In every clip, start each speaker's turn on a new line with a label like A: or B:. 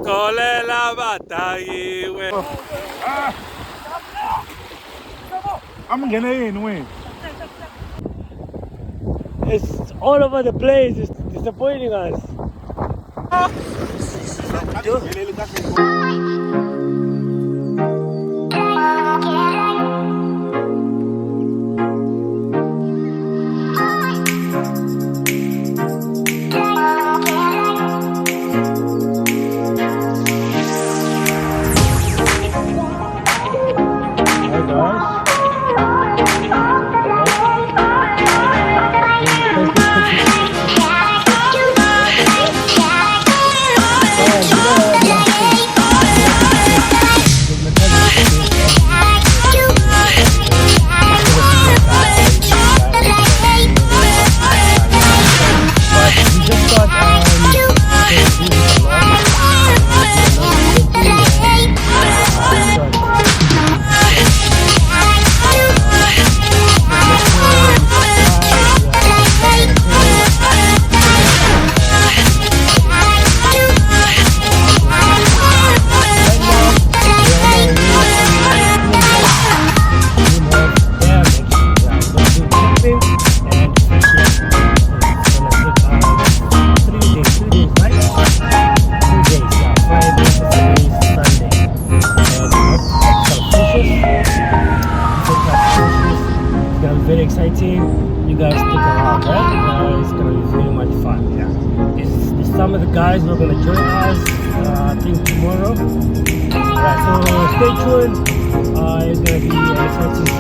A: Kolela batayiwe.
B: Amngena yini wena?
C: It's all over the place. It's disappointing us. Very exciting. You guys stick around, right? It's gonna be very much fun. Yeah. This some of the guys who are gonna join us. I think tomorrow. Right. So stay tuned. It's gonna be exciting.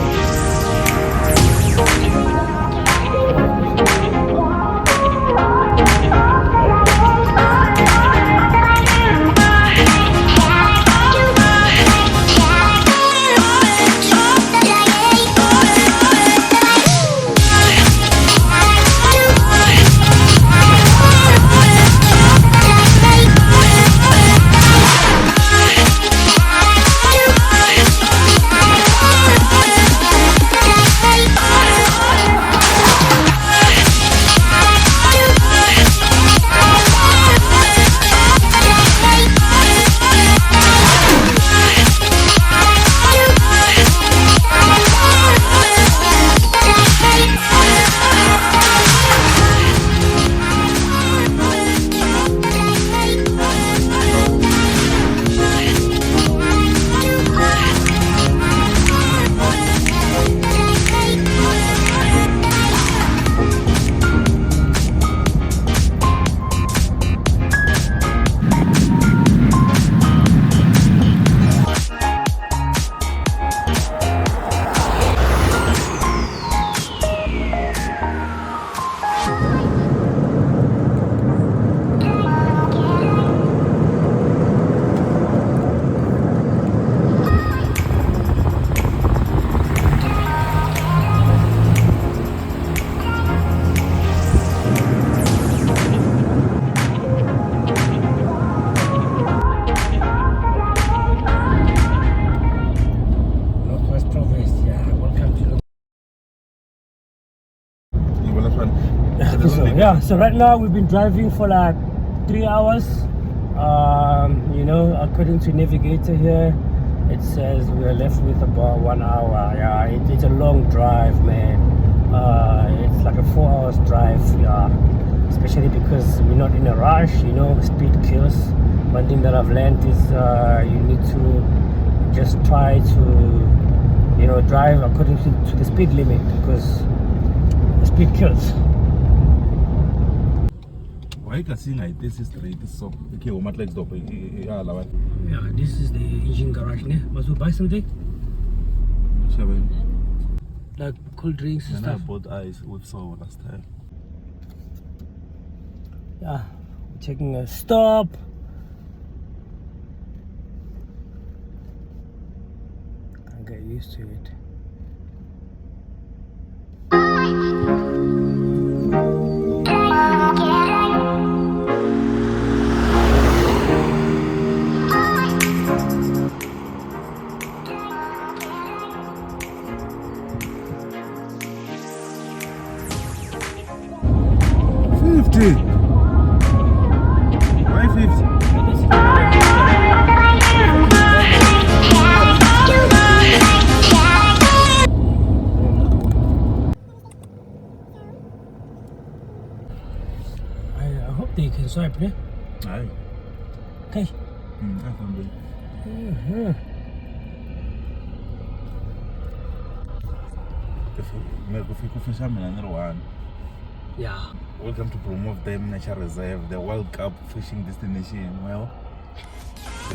C: Yeah, so right now we've been driving for like 3 hours. You know, according to navigator here, it says we are left with about 1 hour. Yeah, it's a long drive, man. It's like a 4 hours drive. Yeah, especially because we're not in a rush. You know, speed kills. One thing that I've learned is you need to just try to, you know, drive according to the speed limit because the speed kills.
B: Why can see like this is straight so okay what let's do
C: yeah, this is the engine garage ne? Must we buy something? Like cool drinks and stuff.
B: I bought ice with so last time.
C: Yeah, we're taking a stop. Can't get used to it.
B: Why 50?
C: They can swipe, ne?
B: Hayi.
C: Okay.
B: Ahambe. Kufika ufisha mina nirwana.
C: Yeah.
B: Welcome to Bloemhof Dam Nature Reserve, the World Cup fishing destination. Well,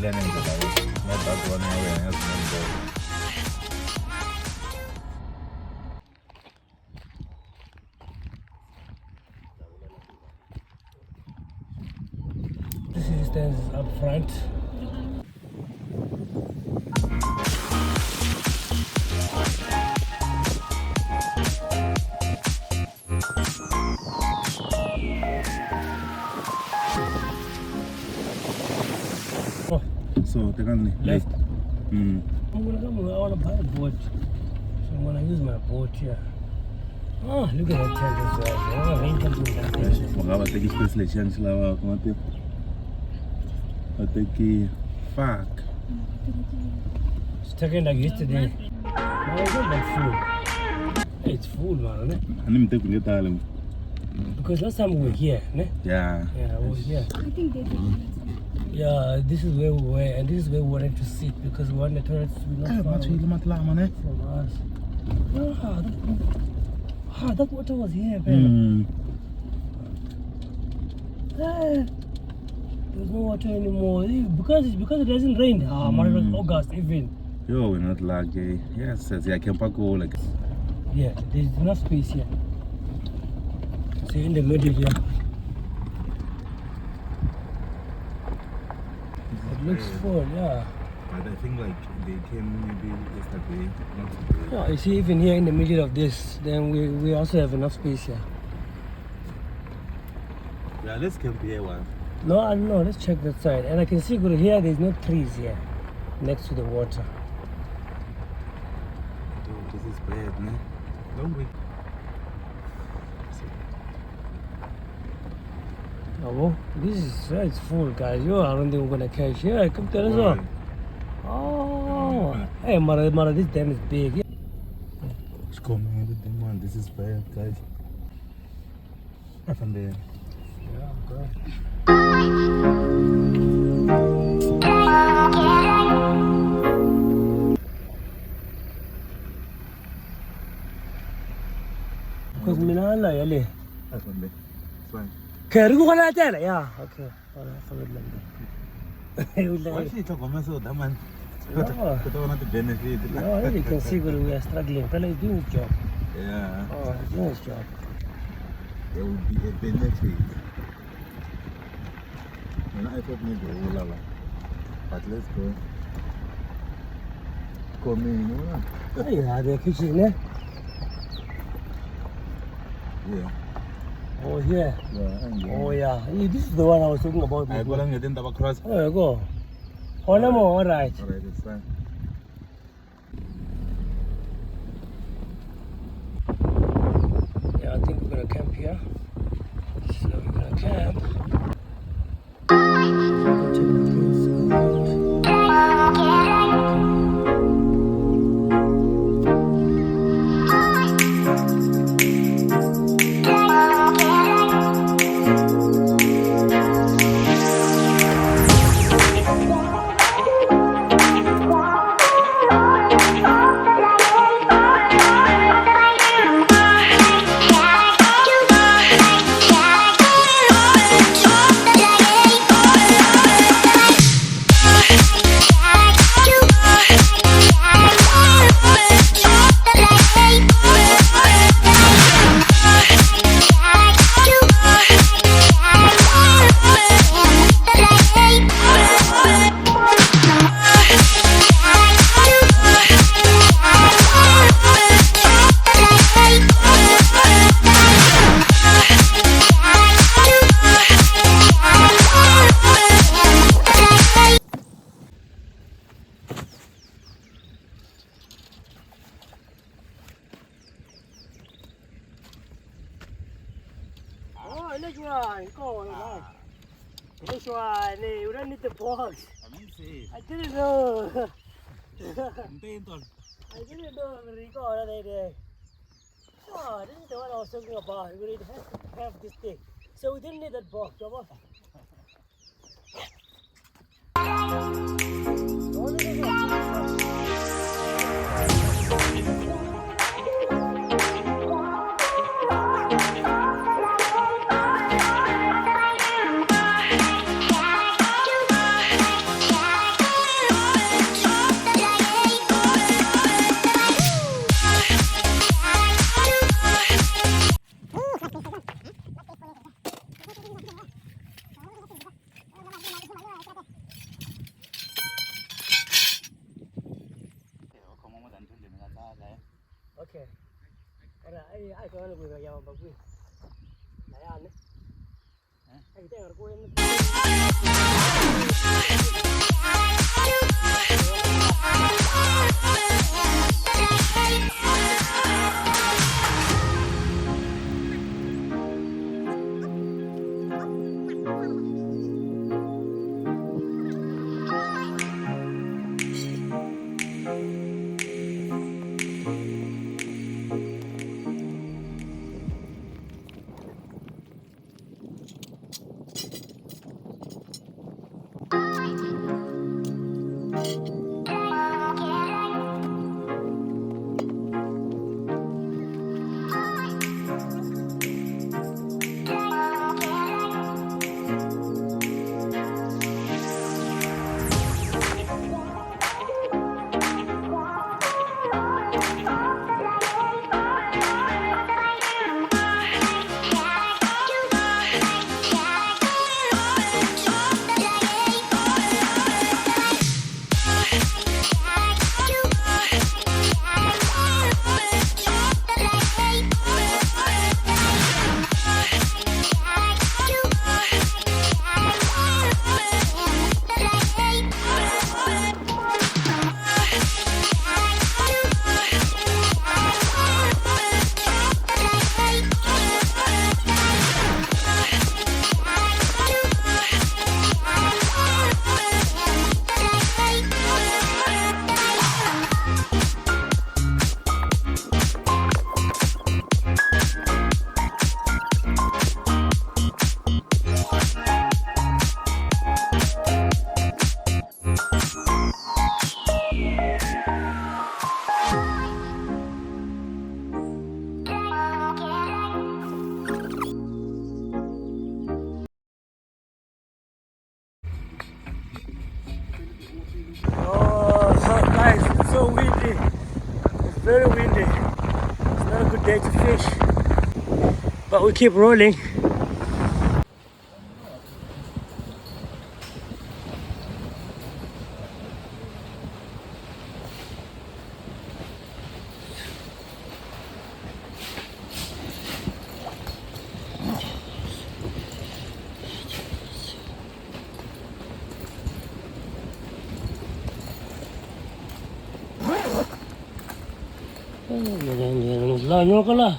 B: that's one area.
C: This is stands up front. Oh,
B: So, take on
C: left.
B: Mm.
C: I want to buy a boat. So I'm going to use my boat here. Oh, look at that tent as well. Oh, rain comes in that tent.
B: Vou ter que esquecer de chance lá, como é que vou ter que fuck.
C: It's taken like yesterday. No, it's not that full. Hey, it's full, man, isn't it?
B: I need to take it all.
C: Because last time we were here, ne?
B: Yeah.
C: Yeah, we were here.
D: I think they did.
C: Yeah, this is where we were, and this is where we wanted to sit because we wanted the toilets to be not far away from us. That water was here, man. There's no water anymore. Because it doesn't rain. Man, it was August even.
B: Yo, we're not lucky. Yes, I can pack all like.
C: Yeah, there's enough space here. So in the middle here. It looks full, yeah.
B: But I think like they came maybe yesterday, not today.
C: Yeah, you see, even here in the middle of this, then we also have enough space here.
B: Yeah, let's camp here one.
C: No, I don't know. Let's check that side. And I can see good here. There's no trees here next to the water.
B: Oh, this is bad, man. Don't we?
C: Oh, well, this is it's full, guys. Yo, I don't think we're gonna catch. Yeah, come tell us all. Oh, hey, Mara, this dam is big. Yeah.
B: It's coming with them, man. This is bad, guys. From there.
C: Yeah, bro. Because Minala, yale.
B: From there. It's fine.
C: Can you go on that? Yeah, okay. All right, forget
B: Why
C: that.
B: should you talk about so that man?
C: No.
B: I don't want to benefit.
C: No, you can see that we are struggling. Fella is doing his job.
B: Yeah.
C: Oh, he's doing his job.
B: There will be a benefit. You know, I thought maybe Olala. But let's go. Come in, you know?
C: Yeah, the kitchen, eh?
B: Yeah.
C: Oh, yeah.
B: Yeah.
C: Oh, yeah. This is the one I was talking about.
B: I go
C: before.
B: and get in the cross.
C: Oh, you go. Oh, no more. All right.
B: Alright, it's fine.
C: Yeah, I think we're gonna camp here. So we're gonna camp. Next one, go on. Next one, you don't need the box. I didn't know. I didn't know Rico. Oh, this is the one I was talking about. We need to have this thing. So we didn't need that box, Jabba. Okay. Ai có người vào giàu bạc quy. Lại ăn đấy. Ai tên là cô em. So windy. It's very windy. It's not a good day to fish. But we keep rolling. Lanyo ka la.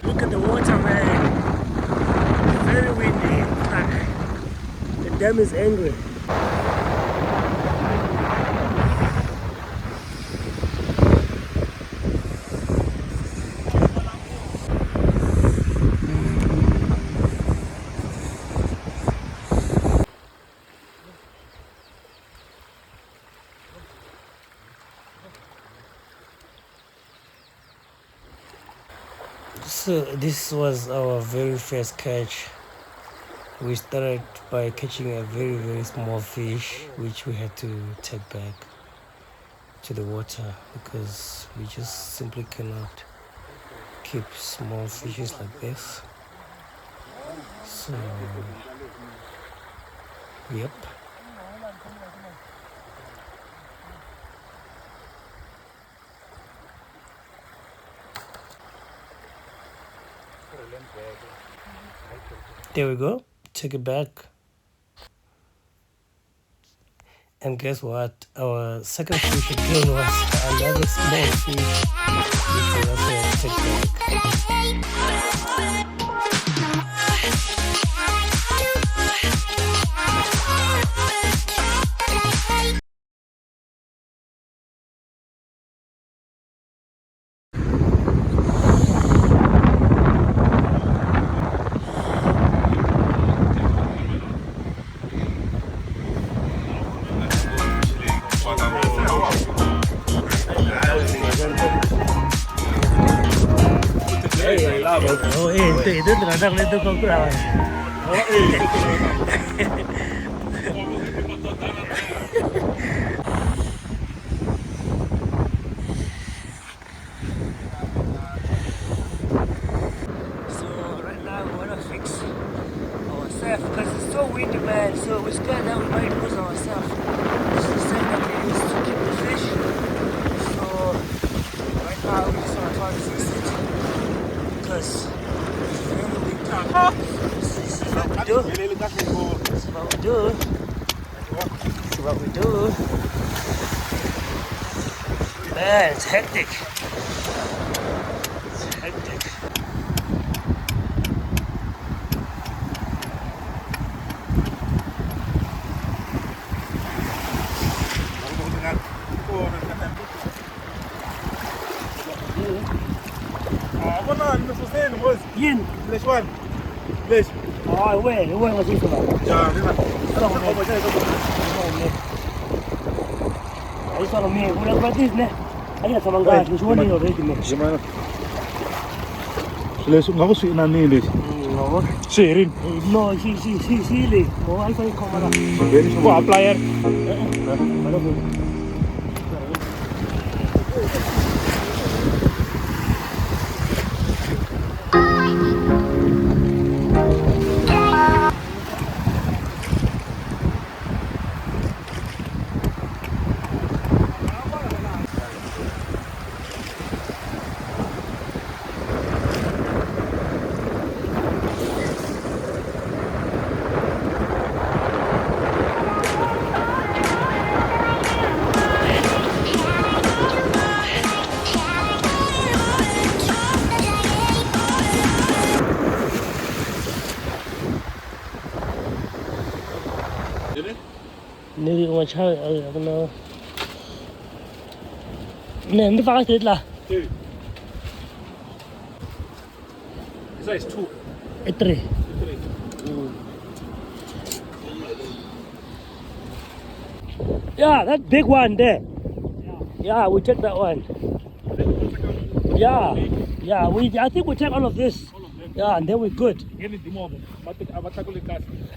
C: Look at the water, man. It's very windy. The dam is angry. So this was our very first catch. We started by catching a very small fish, which we had to take back to the water because we just simply cannot keep small fishes like this. So yep. There we go. Take it back. And guess what? Our second fish again was another small fish, which we also had to take back. itu terhadap itu kau kurang. So right now we wanna fix ourselves because it's so windy, man. So we're scared that we might lose ourselves. This is the same that we used to keep the fish. So right now we just wanna try to fix it because it's really windy. This is what we do. This is what we do. This is what we do. Man, it's hectic. It's hectic. Yin.
B: ليش؟
C: وين وظيفة بقى؟ صاروا مين ولا بدينا أنا كمان قاعد مش وين يروح يجي
B: جماعة ليش نغوص في إناني ليش؟ شيرين
C: no sí no hay que comer
B: هو أبلاير
C: نبي ما شاء الله نه ما فقط تطلع
B: size 2
C: اتري yeah that big one there yeah we check that one yeah I think we check all of this yeah and then we're good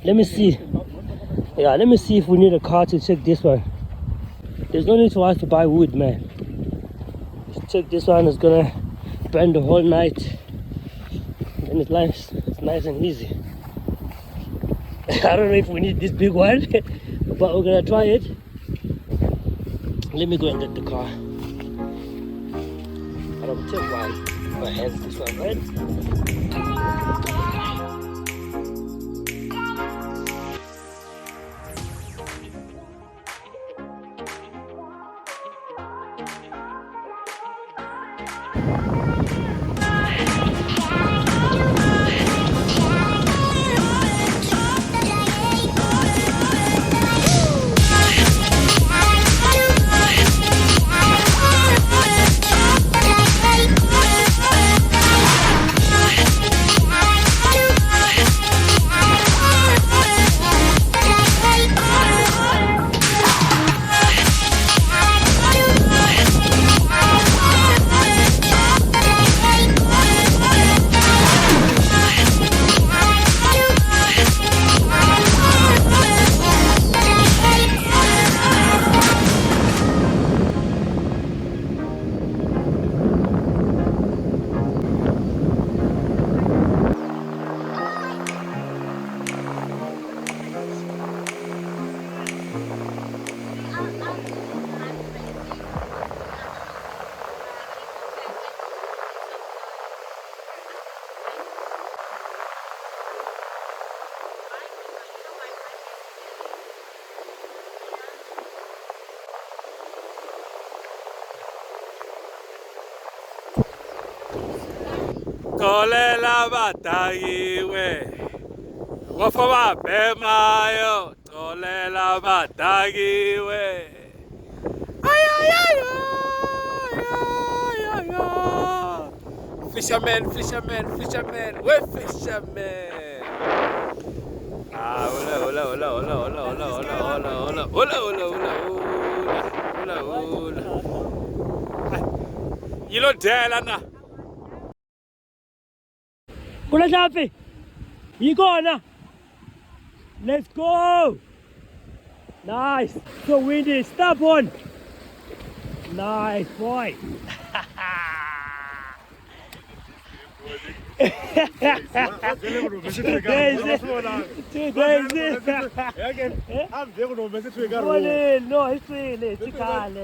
C: let me see let me see if we need a car to check this one. There's no need for us to buy wood, man. Just check this one, it's gonna burn the whole night. And it's nice and easy. I don't know if we need this big one, but we're gonna try it. Let me go and get the car. I don't take one. My hands this one, right?
A: Kolela batayiwe Wafama bemayo Kolela batayiwe Ay ay ay ay ay ay Fisherman we fisherman Hola You know Delana
C: Kula sapi. Igona. Let's go. Nice. So windy. Stop on. Nice boy. No, it's calm.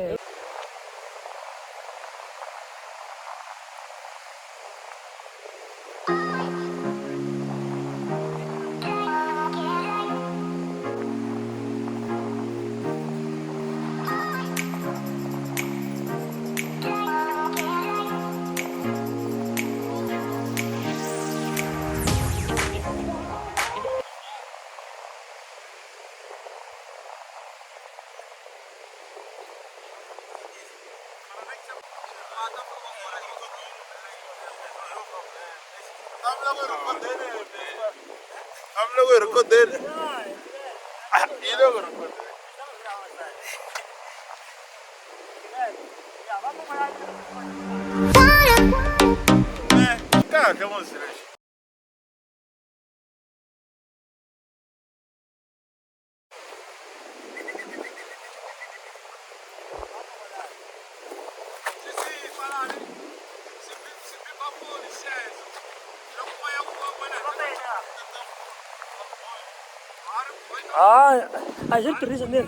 C: I said to reason it.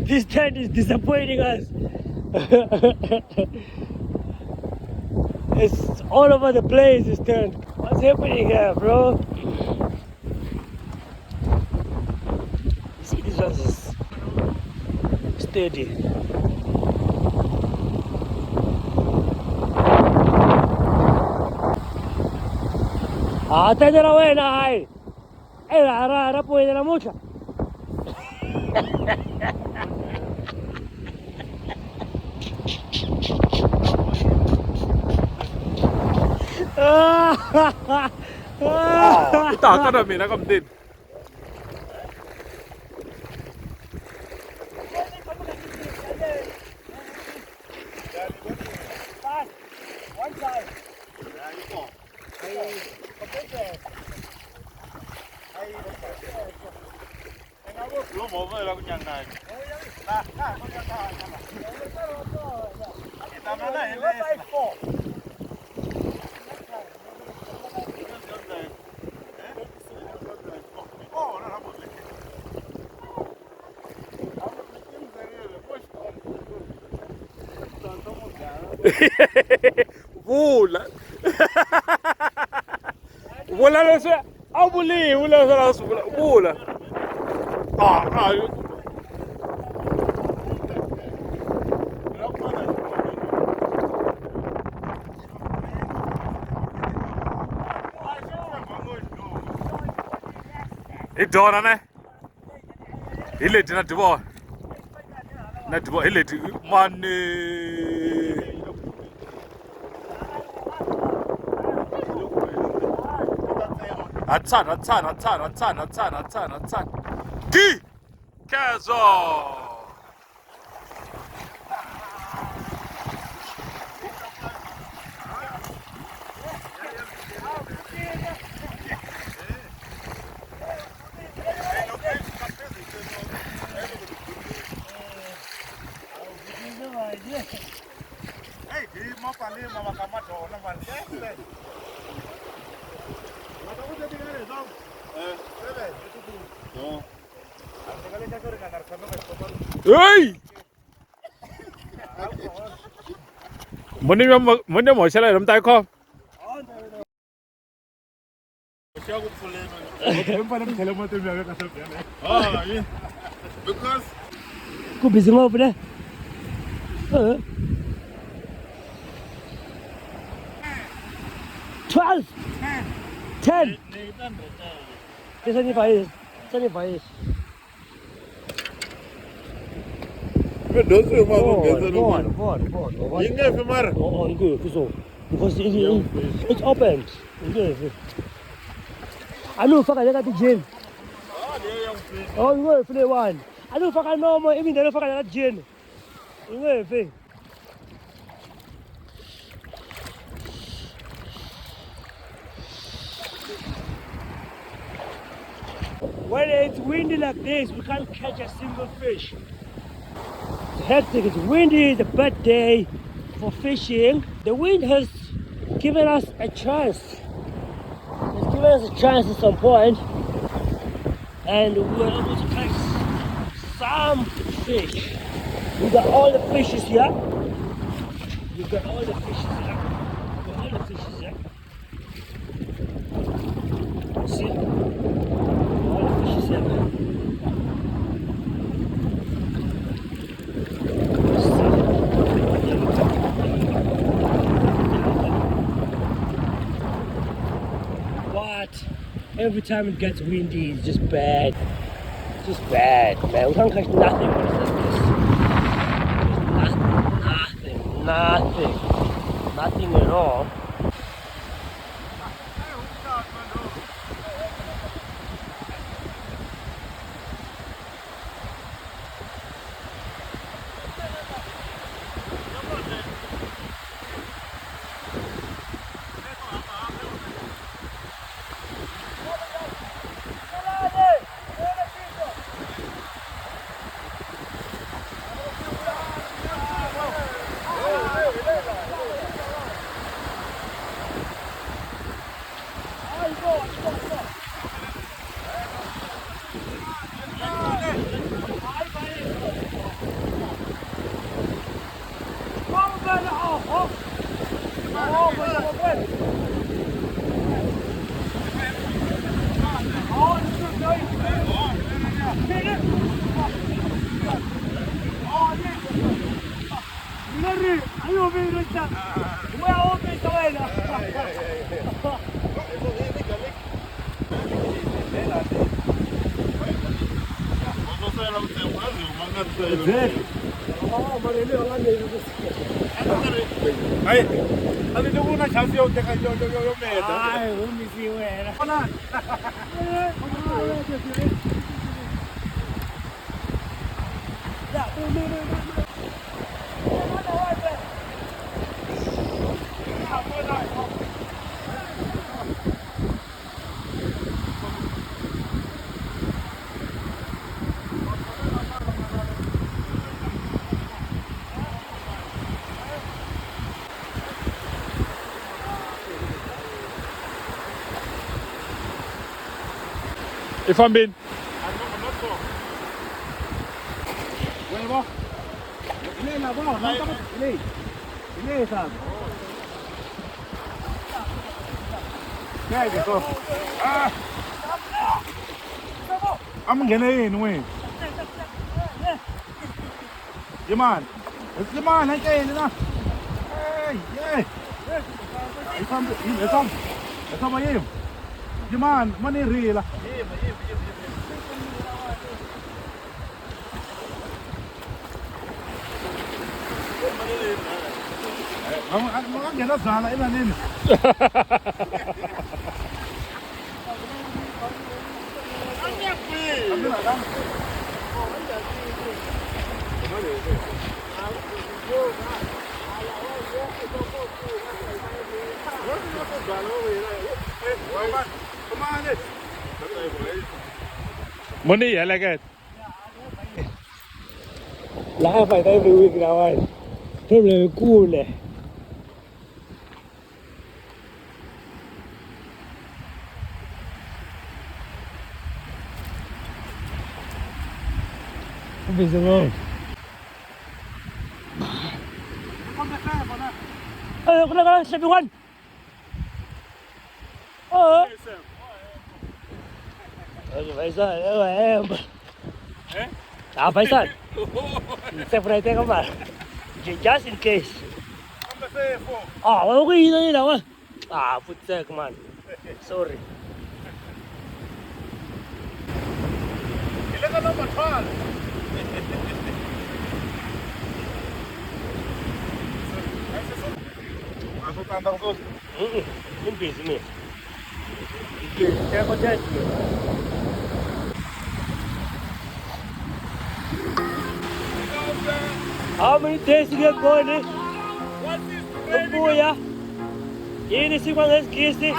C: This tent is disappointing us. It's all over the place, this tent. What's happening here, bro? See, this one is steady. Ata de la buena, ay. Ahora puede la mucha.
A: Ito akan namin nakam din.
C: One side.
B: Bloemhof là con nhà này.
A: Vula. Vula leswi a vulihi vula leswi a swi vula. Hi dyona ne? Hi leti na tivona. Na tivona hi leti mani. Hatsan. Ki! Kezo! Hey! Mone mo xela hi mta kho.
B: Because
C: Ku busy ngopfu ne? 12 10 75 75
B: don't say
C: Four. Oh, good. So, because it's open. Good. I know fuck I got the gin. Oh, you go play one. I know fuck I know more. Even they fuck I got gin. You go play. When it's windy like this, we can't catch a single fish. It's hectic, it's windy, it's a bad day for fishing. The wind has given us a chance. It's given us a chance at some point, and we were able to catch some fish. We got all the fishes here. See? All the fishes here. But every time it gets windy, it's just bad. It's just bad, man. We can't catch nothing when it's like this. Nothing at all.
B: Ai, ali deu uma chance eu tenho eu medo.
C: Ai, vamos ver wena.
A: If I'm being...
B: I'm not sure. Where mo? Ile na ba? Ile sa. Kaya ko. Ah. I'm gonna in win. Yaman. Yaman, hay kayo na. Hey, yeah. Isam ba yun? Yaman, mani rila. Mga gana sana ilan din.
A: Money, I like it.
C: Laugh at every week now, right? Probably cool. What is wrong? Kena kena Episode1. Oh. Okay, Faisal. Ah, Faisal. Separate ka ba? Just in case. Ah, okay na yun ako. Ah, putek man. Sorry.
B: Ilan ka naman, Paul? Aku tandang sus.
C: Limpis ni. Kaya ko dyan. How many days you get going eh?
A: What is
C: Tumbo ya. Ini sih bang SGS ni.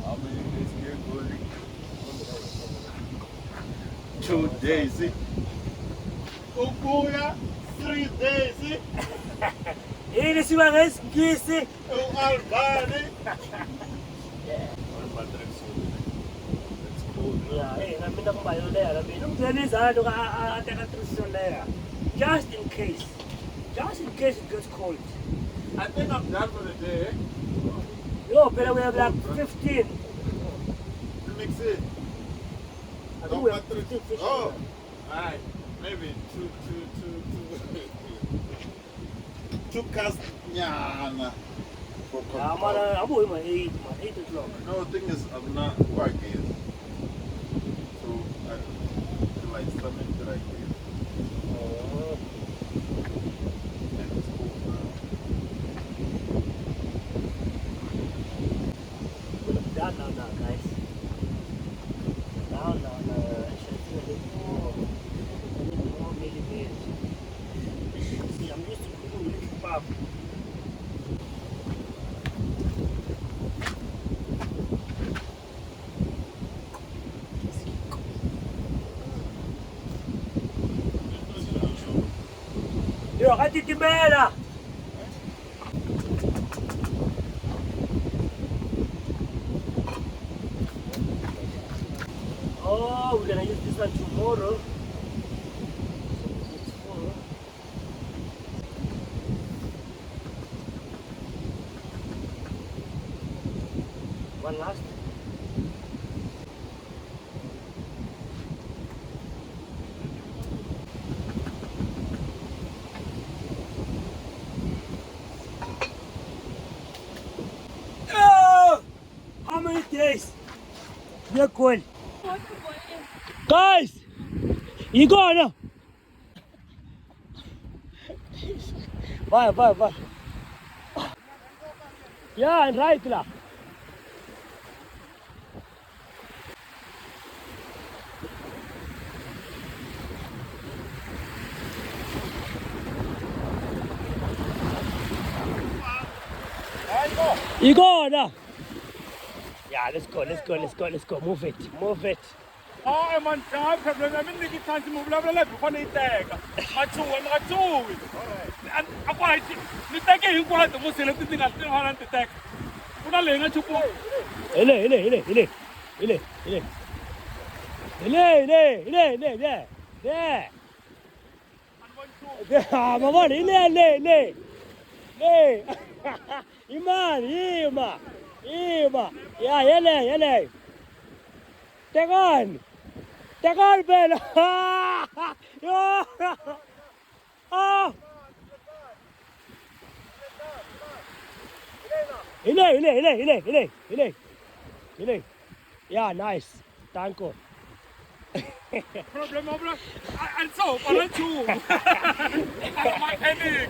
B: How many days here going? 2 days. Ukuya, 3 days.
C: Ini sih bang SGS ni.
B: Albani.
C: Ya, namin na kumayo na yan. Nung tennis, ate ka truson na yan. Just in case. Just in case it gets cold.
B: I think I'm done for the day.
C: No, but we have like 15.
B: Mix it.
C: I think we have 15 fish.
B: Oh, alright. Maybe two cast nyana.
C: I'm going to 8 o'clock.
B: No, the thing is, I'm not working. So, I feel like something that I can.
C: Oh.
B: And it's cool now.
C: Down now, guys. Down. I should feel a bit more millimeters. See, I'm used to cooking with kebab. Yo, Timela! Oh, we're gonna use this one tomorrow. It's full. One last. Oh! How many days? We're cool. Guys! You go now. Bye. Yeah, and right lah. Igona. Yeah, let's go. Move it.
A: Hayi man, cha problem yami niki phansi muvulavulela before niyiteka. Machuwi. Akwathi niteke hinkwato musile ti nga tirhana titeka. Kuna leyi nga chupu.
C: Ile. Yeah. Mama, ile. Ima. Yeah, yele. Take on, Ben. Oh. Ile. Yeah, nice. Thank you.
A: Problem bro. And so, para chu. My panic.